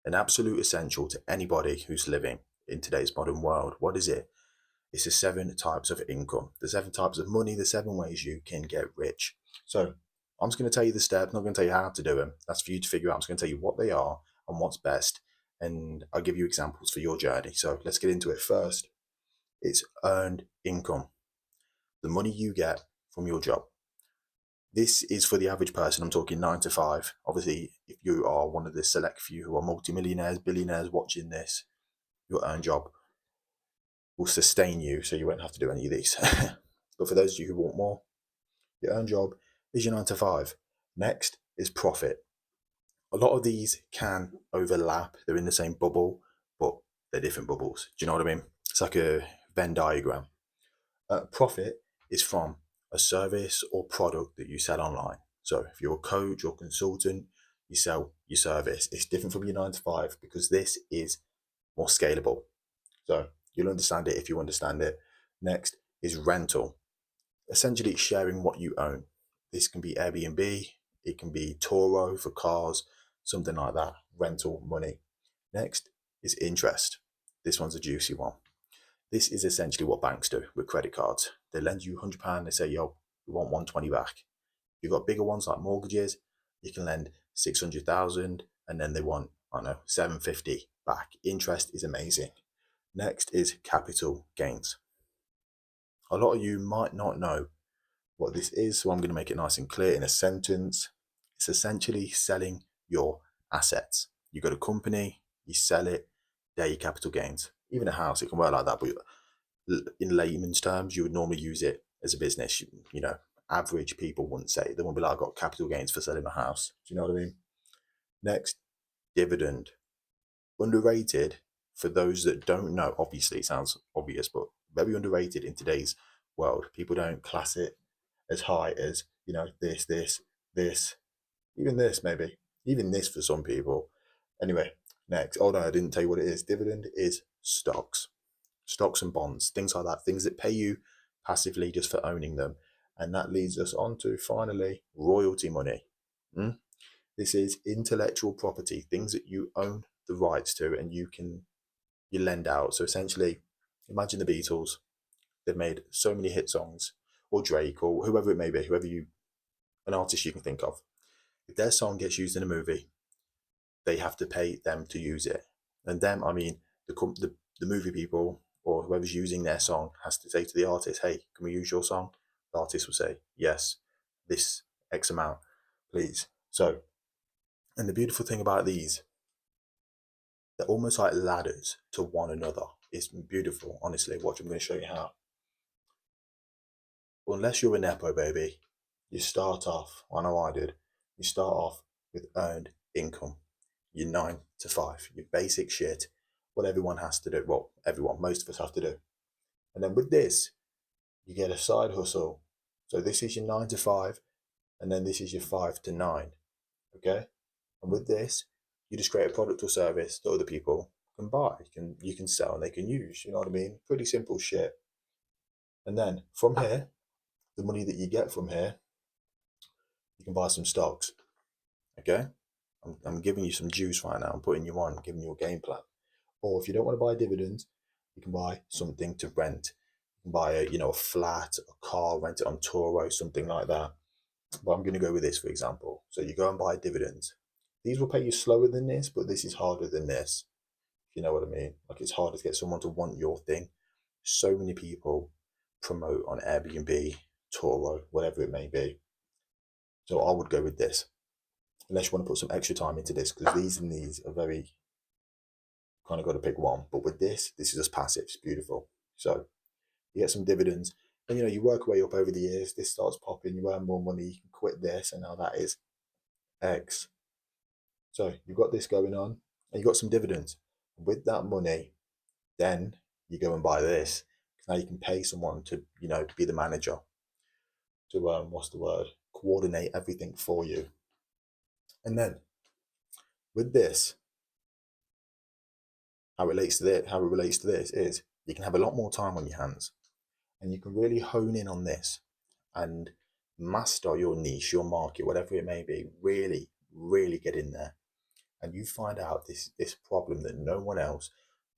an absolute essential to anybody who's living in today's modern world. What is it? It's the seven types of income, the seven types of money, the seven ways you can get rich. So I'm just going to tell you the steps, not going to tell you how to do them. That's for you to figure out. I'm just going to tell you what they are and what's best. And I'll give you examples for your journey. So let's get into it first. It's earned income, the money you get from your job. This is for the average person. I'm talking 9 to 5. Obviously, if you are one of the select few who are multimillionaires, billionaires watching this, your earned job will sustain you, so you won't have to do any of these. But for those of you who want more, your earned job is your 9 to 5. Next is profit. A lot of these can overlap. They're in the same bubble, but they're different bubbles. Do you know what I mean? It's like a Venn diagram. Profit is from a service or product that you sell online. So if you're a coach or consultant, you sell your service. It's different from your 9 to 5 because this is more scalable. So you'll understand it if you understand it. Next is rental. Essentially, sharing what you own. This can be Airbnb, it can be Toro for cars, something like that. Rental money. Next is interest. This one's a juicy one. This is essentially what banks do with credit cards. They lend you £100, they say, yo, we want 120 back. You've got bigger ones like mortgages, you can lend 600,000 and then they want, I don't know, 750 back. Interest is amazing. Next is capital gains. A lot of you might not know what this is, so I'm going to make it nice and clear in a sentence. It's essentially selling your assets. You got a company, you sell it, there your capital gains. Even a house, it can work like that, but in layman's terms, you would normally use it as a business. You know, average people wouldn't say it. They won't be like, I got capital gains for selling my house. Do you know what I mean? Next, dividend. Underrated for those that don't know. Obviously, it sounds obvious, but very underrated in today's world. People don't class it as high as, you know, this, even this, maybe, even this for some people. Anyway, next. Oh no, I didn't tell you what it is. Dividend is stocks and bonds, things like that, things that pay you passively just for owning them. And that leads us on to finally royalty money. Mm? This is intellectual property, things that you own the rights to and you lend out. So essentially, imagine the Beatles. They've made so many hit songs, or Drake, or whoever it may be, an artist you can think of. If their song gets used in a movie, they have to pay them to use it. And them, I mean, the movie people or whoever's using their song has to say to the artist, hey, can we use your song? The artist will say, yes, this X amount, please. So, and the beautiful thing about these, they're almost like ladders to one another. It's beautiful, honestly. Watch, I'm going to show you how. Unless you're a Nepo baby, you start off, I know I did, you start off with earned income. Your 9 to 5, your basic shit, what everyone has to do. Well, everyone, most of us have to do. And then with this, you get a side hustle. So this is your 9 to 5, and then this is your 5 to 9. Okay? And with this, you just create a product or service that other people can buy, you can sell, and they can use. You know what I mean? Pretty simple shit. And then from here, the money that you get from here, you can buy some stocks. Okay? I'm giving you some juice right now. I'm putting you on, giving you a game plan. Or if you don't want to buy dividends, you can buy something to rent. You can buy a flat, a car, rent it on Turo, something like that. But I'm going to go with this, for example. So you go and buy dividends. These will pay you slower than this, but this is harder than this. If you know what I mean. Like, it's harder to get someone to want your thing. So many people promote on Airbnb, Turo, whatever it may be. So I would go with this. Unless you want to put some extra time into this, because these and these are very, kind of got to pick one. But with this is just passive. It's beautiful. So you get some dividends, and you work your way up over the years. This starts popping. You earn more money. You can quit this, and now that is X. So you've got this going on, and you got some dividends. With that money, then you go and buy this. Now you can pay someone to be the manager, to what's the word, coordinate everything for you. And then with this, how it relates to this is you can have a lot more time on your hands, and you can really hone in on this and master your niche, your market, whatever it may be. Really, really get in there and you find out this problem that no one else,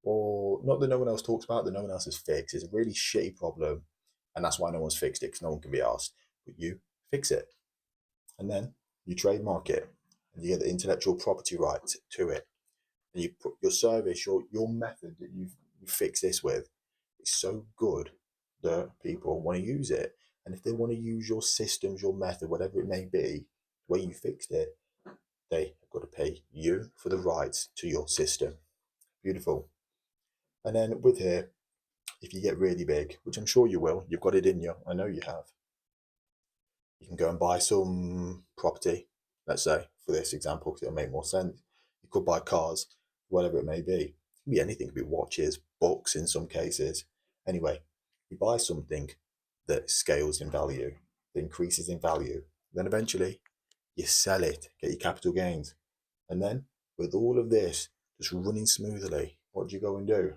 or not that no one else talks about, that no one else has fixed. It's a really shitty problem, and that's why no one's fixed it, because no one can be asked. But you fix it, and then you trademark it, and you get the intellectual property rights to it, and you put your service, your method that you fix this with, is so good that people want to use it. And if they want to use your systems, your method, whatever it may be, the way you fixed it, they have got to pay you for the rights to your system. Beautiful. And then with here, if you get really big, which I'm sure you will, you've got it in you, I know you have, you can go and buy some property, let's say, for this example, because it'll make more sense. You could buy cars, whatever it may be. It can be anything, it could be watches, books in some cases. Anyway, you buy something that scales in value, that increases in value. Then eventually you sell it, get your capital gains. And then with all of this just running smoothly, what do you go and do?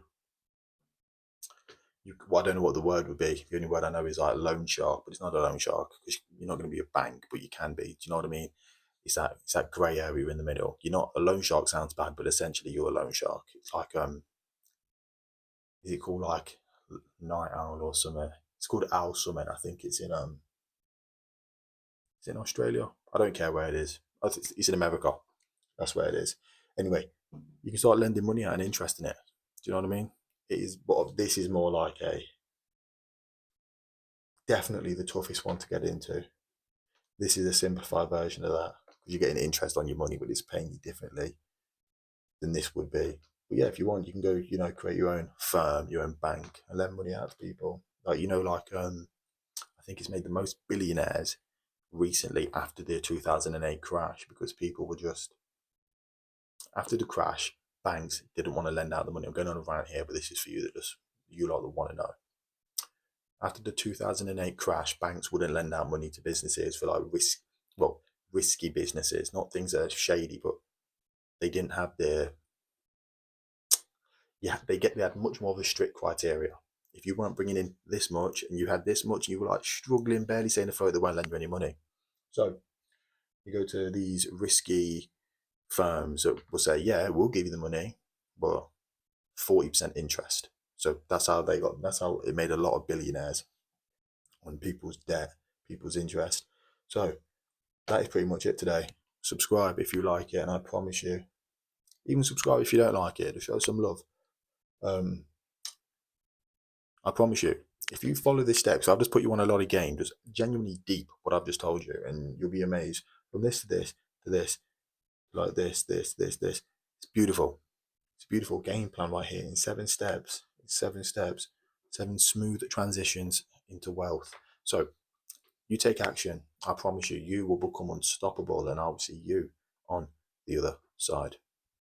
Well, I don't know what the word would be. The only word I know is like loan shark, but it's not a loan shark because you're not going to be a bank, but you can be. Do you know what I mean? It's that grey area in the middle. You're not a loan shark. Sounds bad, but essentially you're a loan shark. It's like is it called like night owl or something? It's called owl summit. I think it's in Australia. I don't care where it is. It's in America. That's where it is. Anyway, you can start lending money out and interest in it. Do you know what I mean? It is, but this is more like definitely the toughest one to get into. This is a simplified version of that because you're getting interest on your money, but it's paying you differently than this would be. But yeah, if you want, you can go, create your own firm, your own bank, and lend money out to people. Like I think it's made the most billionaires recently after the 2008 crash because people were just after the crash, banks didn't want to lend out the money. I'm going on around here, but this is for you you lot that want to know. After the 2008 crash, banks wouldn't lend out money to businesses for like risky businesses, not things that are shady, but they didn't have they had much more of a strict criteria. If you weren't bringing in this much and you had this much and you were like struggling, barely saying a photo, they won't lend you any money. So you go to these risky firms that will say, yeah, we'll give you the money, but 40% interest. So that's how it made a lot of billionaires on people's debt, people's interest. So that is pretty much it today. Subscribe if you like it, and I promise you, even subscribe if you don't like it, to show some love. I promise you, if you follow this step, so I've just put you on a lot of game, just genuinely deep what I've just told you, and you'll be amazed. From this to this to this, like this. It's beautiful. It's a beautiful game plan right here in 7 steps. 7 steps, 7 smooth transitions into wealth. So you take action. I promise you, you will become unstoppable, and I'll see you on the other side.